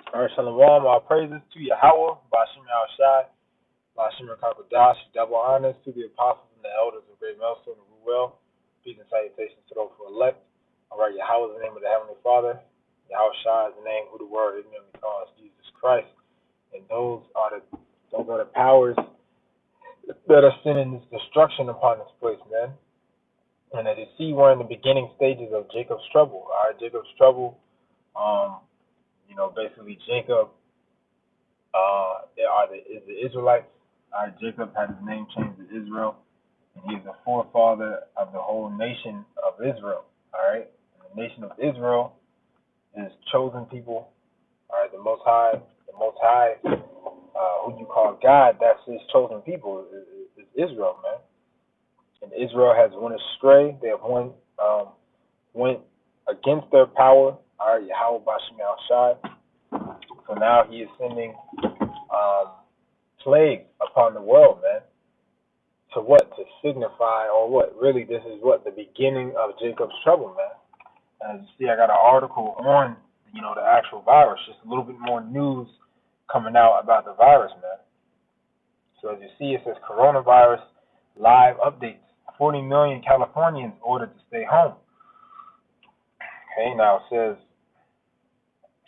All right, Shalom, all praises to Yahweh, Bashim Shai, Bashim Kakadash, double honors to the apostles and the elders of Great Melson and Ruel. Peace and salutations to those who are elect. All right, Yahweh is the name of the Heavenly Father. Yahweh Shai is the name who the word ignorantly calls Jesus Christ. And those are the powers that are sending this destruction upon this place, man. And as you see, we're in the beginning stages of Jacob's trouble. All right, Jacob's trouble. Basically Jacob is the Israelites. Jacob had his name changed to Israel, and he's the forefather of the whole nation of Israel. All right, and the nation of Israel is chosen people. All right, the Most High, who you call God, that's His chosen people is Israel, man. And Israel has went astray. They have went against their power. All right, Yahweh Bashim Shai. So now He is sending plague upon the world, man. To what? To signify, or what? Really, this is what? The beginning of Jacob's trouble, man. As you see, I got an article on, the actual virus. Just a little bit more news coming out about the virus, man. So as you see, it says coronavirus live updates. 40 million Californians ordered to stay home. Okay, now it says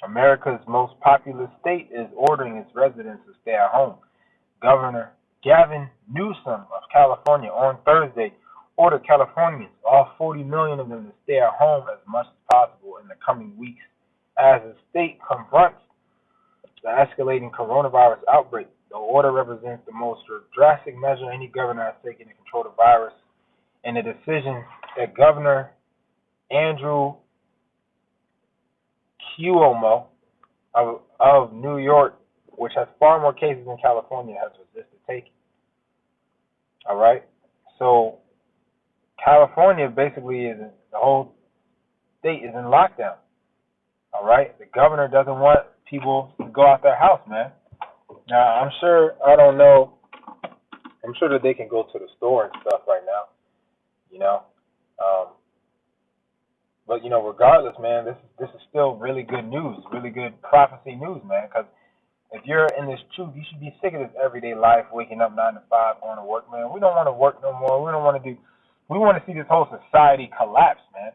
America's most populous state is ordering its residents to stay at home. Governor Gavin Newsom of California on Thursday ordered Californians, all 40 million of them, to stay at home as much as possible in the coming weeks as the state confronts the escalating coronavirus outbreak. The order represents the most drastic measure any governor has taken to control the virus, and a decision that Governor Andrew Cuomo of New York, which has far more cases than California, has resisted taking. All right, so California basically the whole state is in lockdown. All right, the governor doesn't want people to go out their house, man. Now I'm sure that they can go to the store and stuff right now, but regardless, man, this is still really good news, really good prophecy news, man. Because if you're in this truth, you should be sick of this everyday life, waking up 9 to 5, going to work, man. We don't want to work no more. We want to see this whole society collapse, man.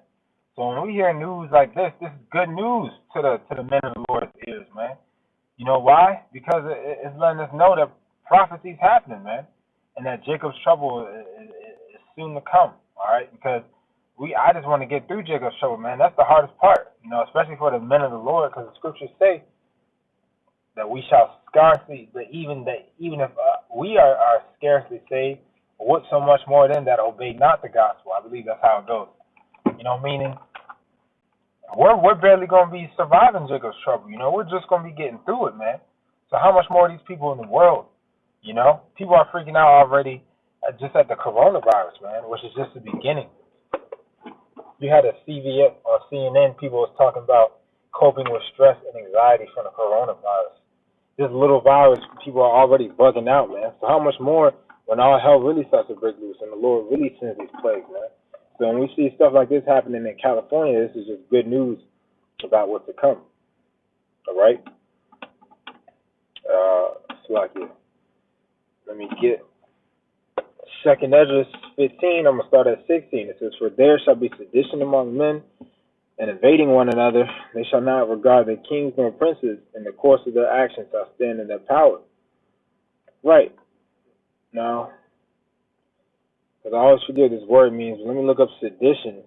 So when we hear news like this is good news to the men of the Lord's ears, man. You know why? Because it's letting us know that prophecy's happening, man, and that Jacob's trouble is soon to come. All right, because I just want to get through Jacob's trouble, man. That's the hardest part, especially for the men of the Lord, because the scriptures say that we shall scarcely, but even if we are scarcely saved, what so much more than that obey not the gospel? I believe that's how it goes. Meaning we're barely going to be surviving Jacob's trouble. We're just going to be getting through it, man. So how much more of these people in the world? People are freaking out already just at the coronavirus, man, which is just the beginning. You had a CVS or CNN, people was talking about coping with stress and anxiety from the coronavirus. This little virus, people are already bugging out, man. So how much more when all hell really starts to break loose and the Lord really sends these plagues, man? So when we see stuff like this happening in California, this is just good news about what's to come. All right? Slacky. Let me get Second Ezra 15. I'm going to start at 16. It says, "For there shall be sedition among men, and invading one another. They shall not regard their kings nor princes. In the course of their actions shall stand in their power." Right. Now, because I always forget this word means, let me look up sedition.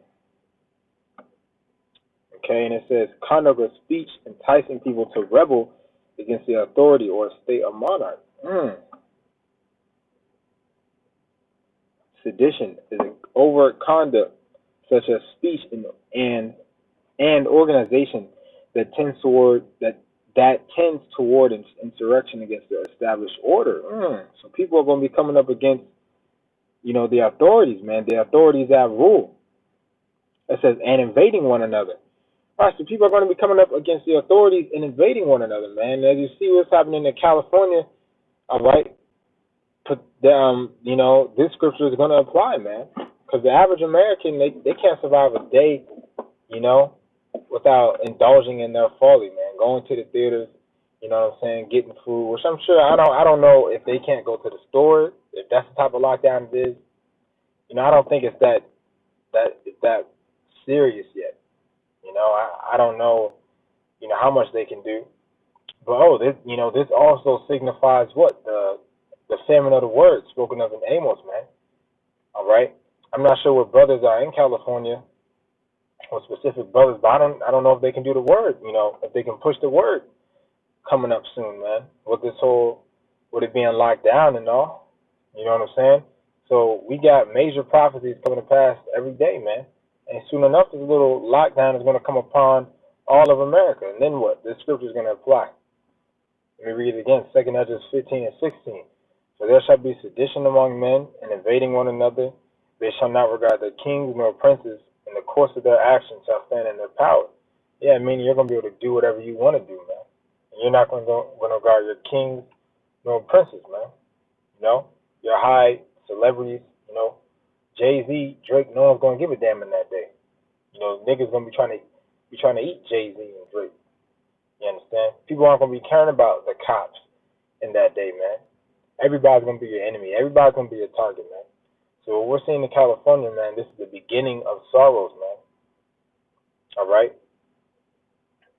Okay, and it says, conduct or speech enticing people to rebel against the authority or state of monarch. Sedition is an overt conduct such as speech and organization that tends toward insurrection against the established order. So people are going to be coming up against, the authorities, man, the authorities that rule. It says, and invading one another. All right, so people are going to be coming up against the authorities and invading one another, man. As you see what's happening in California, all right, this scripture is going to apply, man. Because the average American, they can't survive a day, without indulging in their folly, man. Going to the theaters, You know what I'm saying? Getting food, which I'm sure I don't know if they can't go to the store, if that's the type of lockdown it is. You know, I don't think it's that serious yet. You know, I don't know, how much they can do. But this also signifies what? The famine of the word spoken of in Amos, man. All right. I'm not sure what brothers are in California or specific brothers, but I don't know if they can do the word, if they can push the word coming up soon, man. With it being locked down and all. You know what I'm saying? So we got major prophecies coming to pass every day, man. And soon enough, this little lockdown is going to come upon all of America. And then what? This scripture is going to apply. Let me read it again, 2 Ezra 15 and 16. For there shall be sedition among men, and invading one another. They shall not regard their kings nor princes, and the course of their actions shall stand in their power. Yeah, meaning you're going to be able to do whatever you want to do, man. And you're not going to regard your kings nor princes, man. Your high celebrities, Jay-Z, Drake, no one's going to give a damn in that day. Niggas going to be trying to eat Jay-Z and Drake. You understand? People aren't going to be caring about the cops in that day, man. Everybody's going to be your enemy. Everybody's going to be your target, man. So what we're seeing in California, man, this is the beginning of sorrows, man. All right?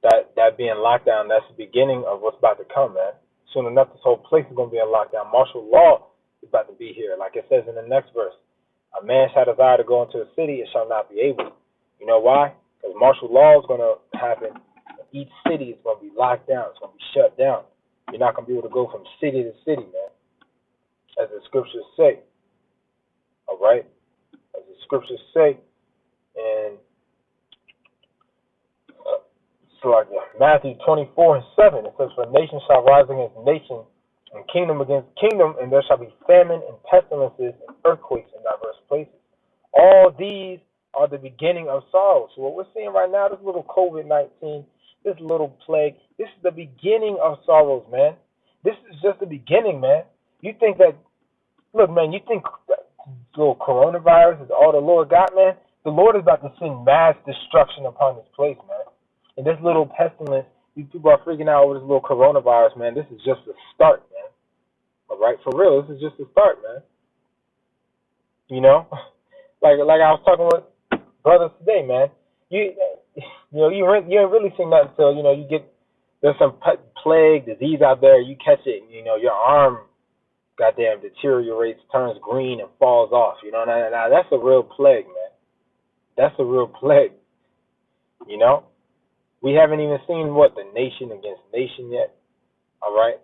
That being locked down, that's the beginning of what's about to come, man. Soon enough, this whole place is going to be in lockdown. Martial law is about to be here. Like it says in the next verse, a man shall desire to go into a city and shall not be able. You know why? Because martial law is going to happen. Each city is going to be locked down. It's going to be shut down. You're not going to be able to go from city to city, man. As the scriptures say. All right? As the scriptures say in Matthew 24 and 7, it says, for nation shall rise against nation, and kingdom against kingdom, and there shall be famine and pestilences and earthquakes in diverse places. All these are the beginning of sorrow. So what we're seeing right now, this little COVID-19, this little plague, this is the beginning of sorrows, man. This is just the beginning, man. You think that, look, man, you think that little coronavirus is all the Lord got, man? The Lord is about to send mass destruction upon this place, man. And this little pestilence, these people are freaking out over this little coronavirus, man. This is just the start, man. All right, for real, this is just the start, man. Like I was talking with brothers today, man. You ain't really seen that until you get there's some plague disease out there. You catch it, and, your arm, goddamn, deteriorates, turns green, and falls off. Now that's a real plague, man. That's a real plague. We haven't even seen the nation against nation yet. All right,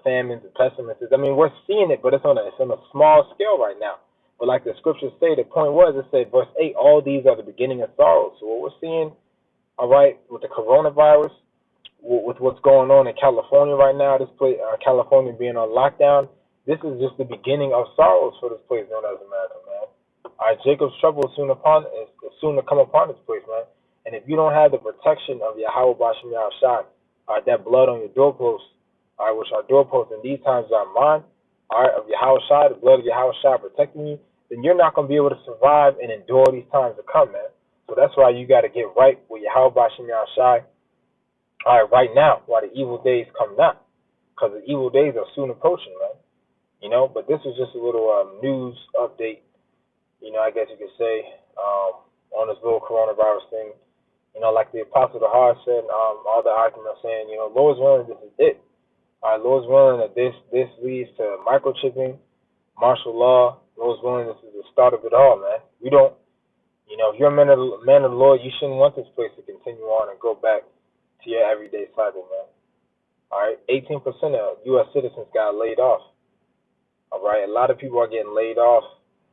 famines and pestilences. I mean, we're seeing it, but it's on a small scale right now. But like the scriptures say, the point was, it said, verse 8, all these are the beginning of sorrows. So what we're seeing, all right, with the coronavirus, with what's going on in California right now, this place, California being on lockdown, this is just the beginning of sorrows for this place known as America, man. All right, Jacob's trouble is soon to come upon this place, man. And if you don't have the protection of Yahweh Bashim Yahushua, that blood on your doorposts, all right, which our doorposts in these times are mine, all right, of Yahushua, the blood of Yahushua protecting you, then you're not going to be able to survive and endure these times to come, man. So that's why you got to get right with Yahweh Bashim Yahushua, all right, right now, while the evil days come not. Because the evil days are soon approaching, man. But this is just a little news update, I guess you could say, on this little coronavirus thing. Like the Apostle Dahar said, all the arguments saying, Lord's willing, this is it. All right, Lord's willing that this leads to microchipping, martial law. Lord's willing, this is the start of it all, man. We don't, if you're a man of the Lord, you shouldn't want this place to continue on and go back to your everyday cycle, man. All right, 18% of U.S. citizens got laid off. All right, a lot of people are getting laid off.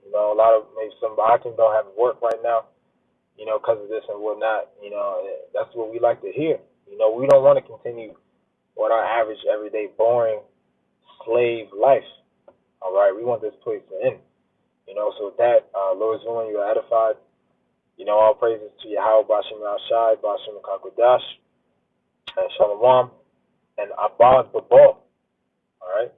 Maybe some Americans don't have work right now, because of this and whatnot. That's what we like to hear. We don't want to continue with our average, everyday, boring slave life. All right, we want this place to end. So with that, Lord's willing, you are edified. All praises to Yahweh, Bashim Al-Shai, Bashim Al-Kakwadash, and Shalom, and Abad Babal. All right.